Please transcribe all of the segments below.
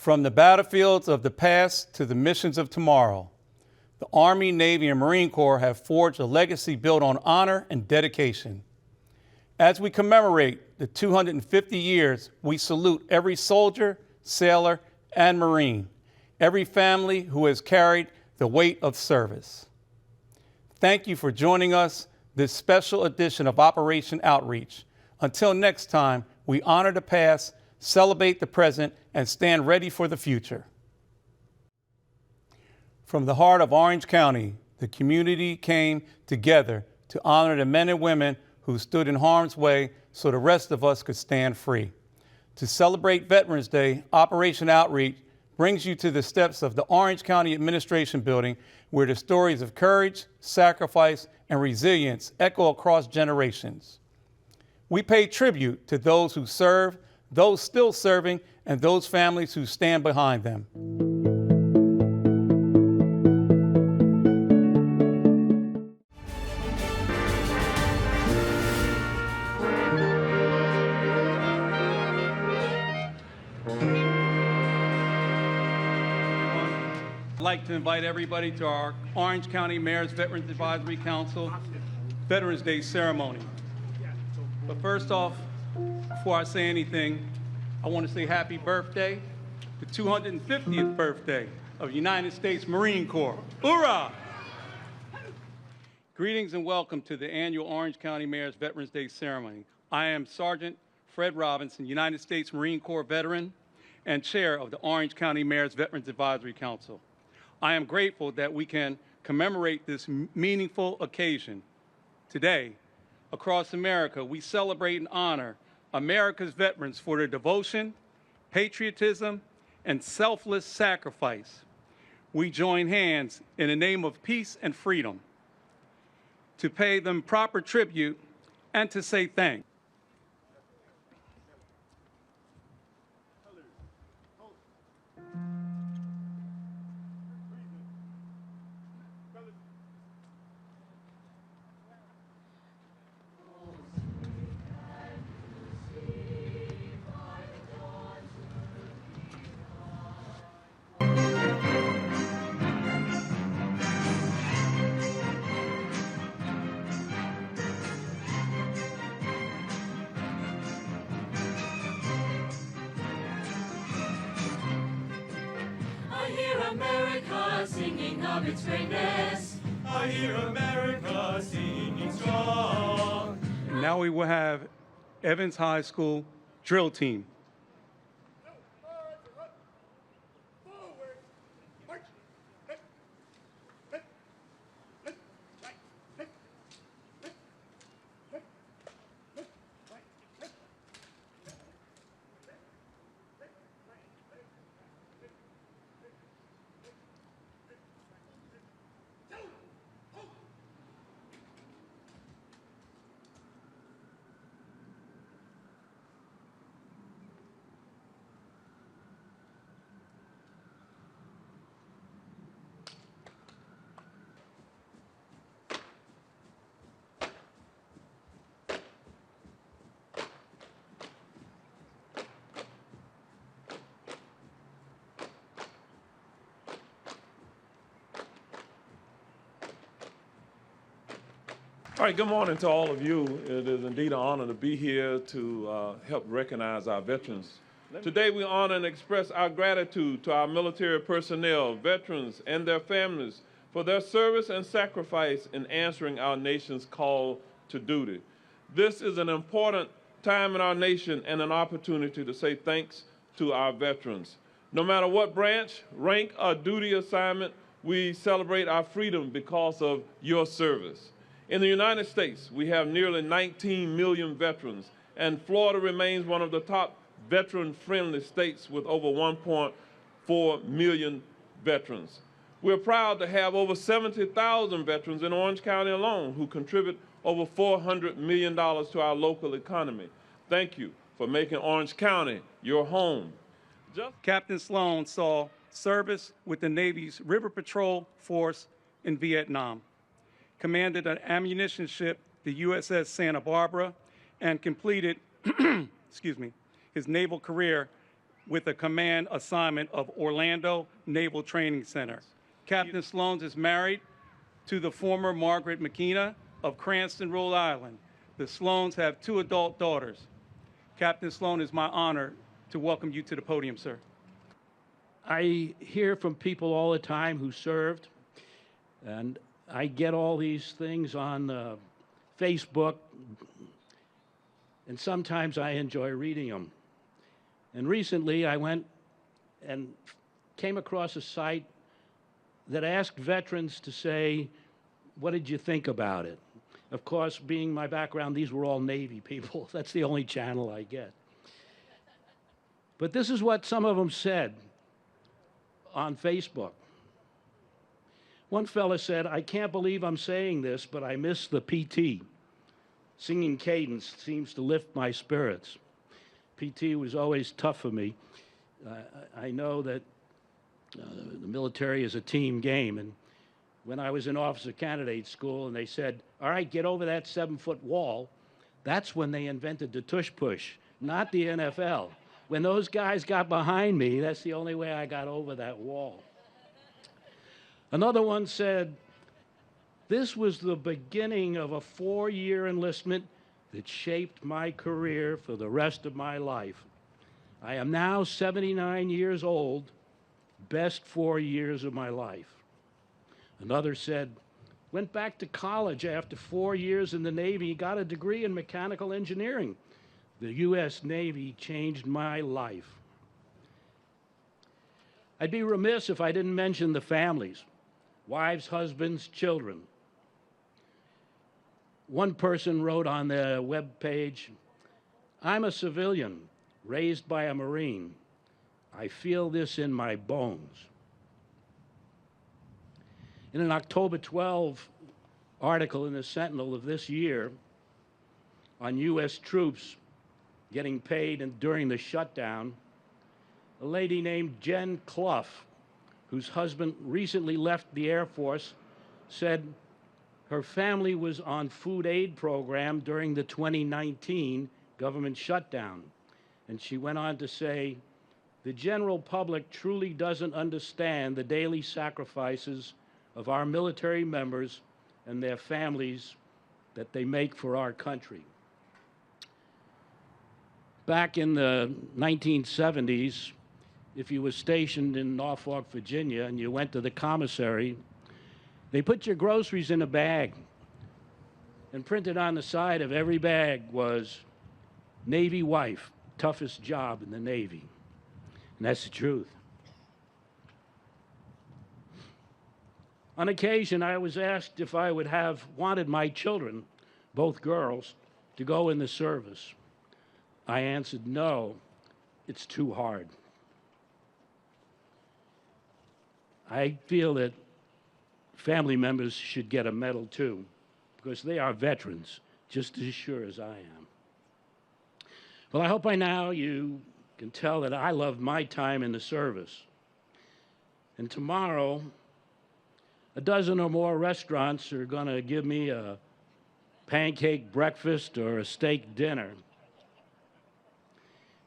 From the battlefields of the past to the missions of tomorrow, the Army, Navy, and Marine Corps have forged a legacy built on honor and dedication. As we commemorate the 250 years, we salute every soldier, sailor, and Marine, every family who has carried the weight of service. Thank you for joining us this special edition of Operation Outreach. Until next time, we honor the past, celebrate the present, and stand ready for the future. From the heart of Orange County, the community came together to honor the men and women who stood in harm's way so the rest of us could stand free. To celebrate Veterans Day, Operation Outreach brings you to the steps of the Orange County Administration Building, where the stories of courage, sacrifice, and resilience echo across generations. We pay tribute to those who serve, those still serving, and those families who stand behind them. I'd like to invite everybody to our Orange County Mayor's Veterans Advisory Council Veterans Day ceremony. But first off, before I say anything, I want to say happy birthday, the 250th birthday of the United States Marine Corps. Hoorah! Greetings and welcome to the annual Orange County Mayor's Veterans Day ceremony. I am Sergeant Fred Robinson, United States Marine Corps veteran and chair of the Orange County Mayor's Veterans Advisory Council. I am grateful that we can commemorate this meaningful occasion. Today, across America, we celebrate and honor America's veterans for their devotion, patriotism, and selfless sacrifice. We join hands in the name of peace and freedom to pay them proper tribute and to say thanks. America singing of its greatness. I hear America singing strong. And now we will have Evans High School drill team. All right, good morning to all of you. It is indeed an honor to be here to help recognize our veterans. Today we honor and express our gratitude to our military personnel, veterans, and their families for their service and sacrifice in answering our nation's call to duty. This is an important time in our nation and an opportunity to say thanks to our veterans. No matter what branch, rank, or duty assignment, we celebrate our freedom because of your service. In the United States, we have nearly 19 million veterans, and Florida remains one of the top veteran-friendly states with over 1.4 million veterans. We're proud to have over 70,000 veterans in Orange County alone who contribute over $400 million to our local economy. Thank you for making Orange County your home. Captain Sloan saw service with the Navy's River Patrol Force in Vietnam, commanded an ammunition ship, the USS Santa Barbara, and completed his naval career with a command assignment of Orlando Naval Training Center. Captain Sloan is married to the former Margaret McKenna of Cranston, Rhode Island. The Sloans have 2 adult daughters. Captain Sloan, it's my honor to welcome you to the podium, sir. I hear from people all the time who served, and I get all these things on Facebook, and sometimes I enjoy reading them. And recently I went and came across a site that asked veterans to say, what did you think about it? Of course, being my background, these were all Navy people. That's the only channel I get. But this is what some of them said on Facebook. One fella said, I can't believe I'm saying this, but I miss the PT. Singing cadence seems to lift my spirits. PT was always tough for me. I know that the military is a team game, and when I was in officer candidate school and they said, all right, get over that 7-foot wall, that's when they invented the tush push, not the NFL. When those guys got behind me, that's the only way I got over that wall. Another one said, this was the beginning of a 4-year enlistment that shaped my career for the rest of my life. I am now 79 years old, best 4 years of my life. Another said, went back to college after 4 years in the Navy, got a degree in mechanical engineering. The U.S. Navy changed my life. I'd be remiss if I didn't mention the families, wives, husbands, children. One person wrote on their webpage, I'm a civilian raised by a Marine. I feel this in my bones. In an October 12 article in the Sentinel of this year on U.S. troops getting paid and during the shutdown, a lady named Jen Clough, whose husband recently left the Air Force, said her family was on food aid program during the 2019 government shutdown. And she went on to say, the general public truly doesn't understand the daily sacrifices of our military members and their families that they make for our country. Back in the 1970s, if you were stationed in Norfolk, Virginia, and you went to the commissary, they put your groceries in a bag, and printed on the side of every bag was Navy wife, toughest job in the Navy. And that's the truth. On occasion, I was asked if I would have wanted my children, both girls, to go in the service. I answered, no, it's too hard. I feel that family members should get a medal too, because they are veterans, just as sure as I am. Well, I hope by now you can tell that I love my time in the service. And tomorrow, a dozen or more restaurants are going to give me a pancake breakfast or a steak dinner.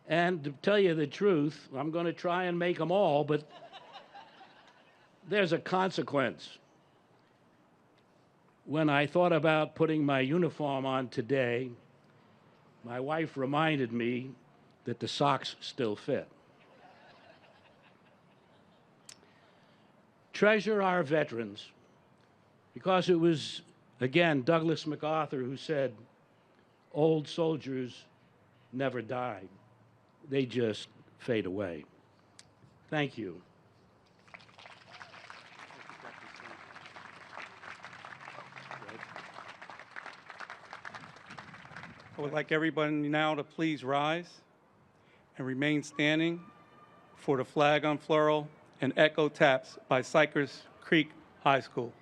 And to tell you the truth, I'm going to try and make them all, but there's a consequence. When I thought about putting my uniform on today, my wife reminded me that the socks still fit. Treasure our veterans, because it was, again, Douglas MacArthur who said, old soldiers never die. They just fade away. Thank you. I would like everybody now to please rise and remain standing for the flag unfurl and echo taps by Cypress Creek High School.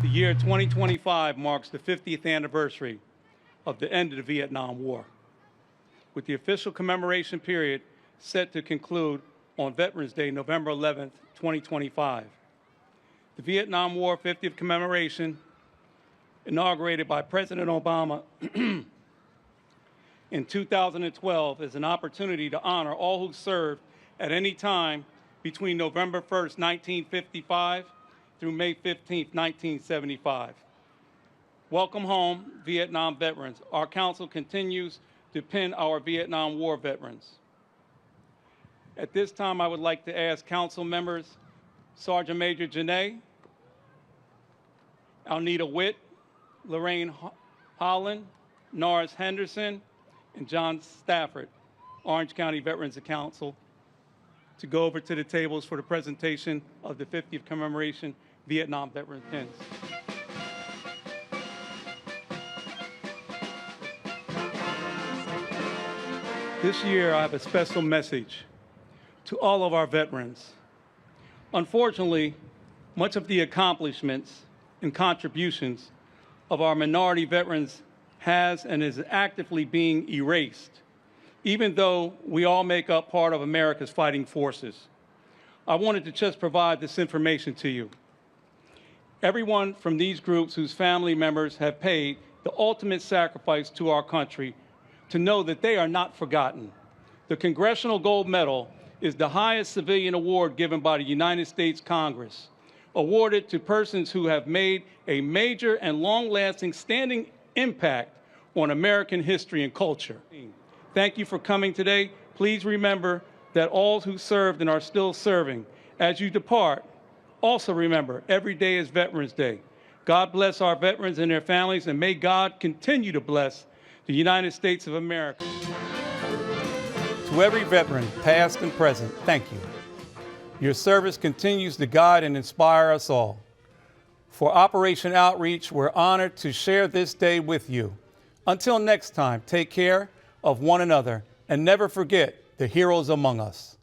The year 2025 marks the 50th anniversary of the end of the Vietnam War, with the official commemoration period set to conclude on Veterans Day, November 11th, 2025. The Vietnam War 50th commemoration, inaugurated by President Obama in 2012, is an opportunity to honor all who served at any time between November 1st, 1955 through May 15th, 1975. Welcome home, Vietnam veterans. Our council continues to pin our Vietnam War veterans. At this time, I would like to ask council members, Sergeant Major Janae, Alnita Witt, Lorraine Holland, Norris Henderson, and John Stafford, Orange County Veterans Council, to go over to the tables for the presentation of the 50th commemoration Vietnam Veteran Pins. This year, I have a special message to all of our veterans. Unfortunately, much of the accomplishments and contributions of our minority veterans has and is actively being erased, even though we all make up part of America's fighting forces. I wanted to just provide this information to you. Everyone from these groups whose family members have paid the ultimate sacrifice to our country to know that they are not forgotten. The Congressional Gold Medal is the highest civilian award given by the United States Congress, awarded to persons who have made a major and long-lasting standing impact on American history and culture. Thank you for coming today. Please remember that all who served and are still serving, as you depart, also remember every day is Veterans Day. God bless our veterans and their families, and may God continue to bless the United States of America. To every veteran, past and present, thank you. Your service continues to guide and inspire us all. For Operation Outreach, we're honored to share this day with you. Until next time, take care of one another and never forget the heroes among us.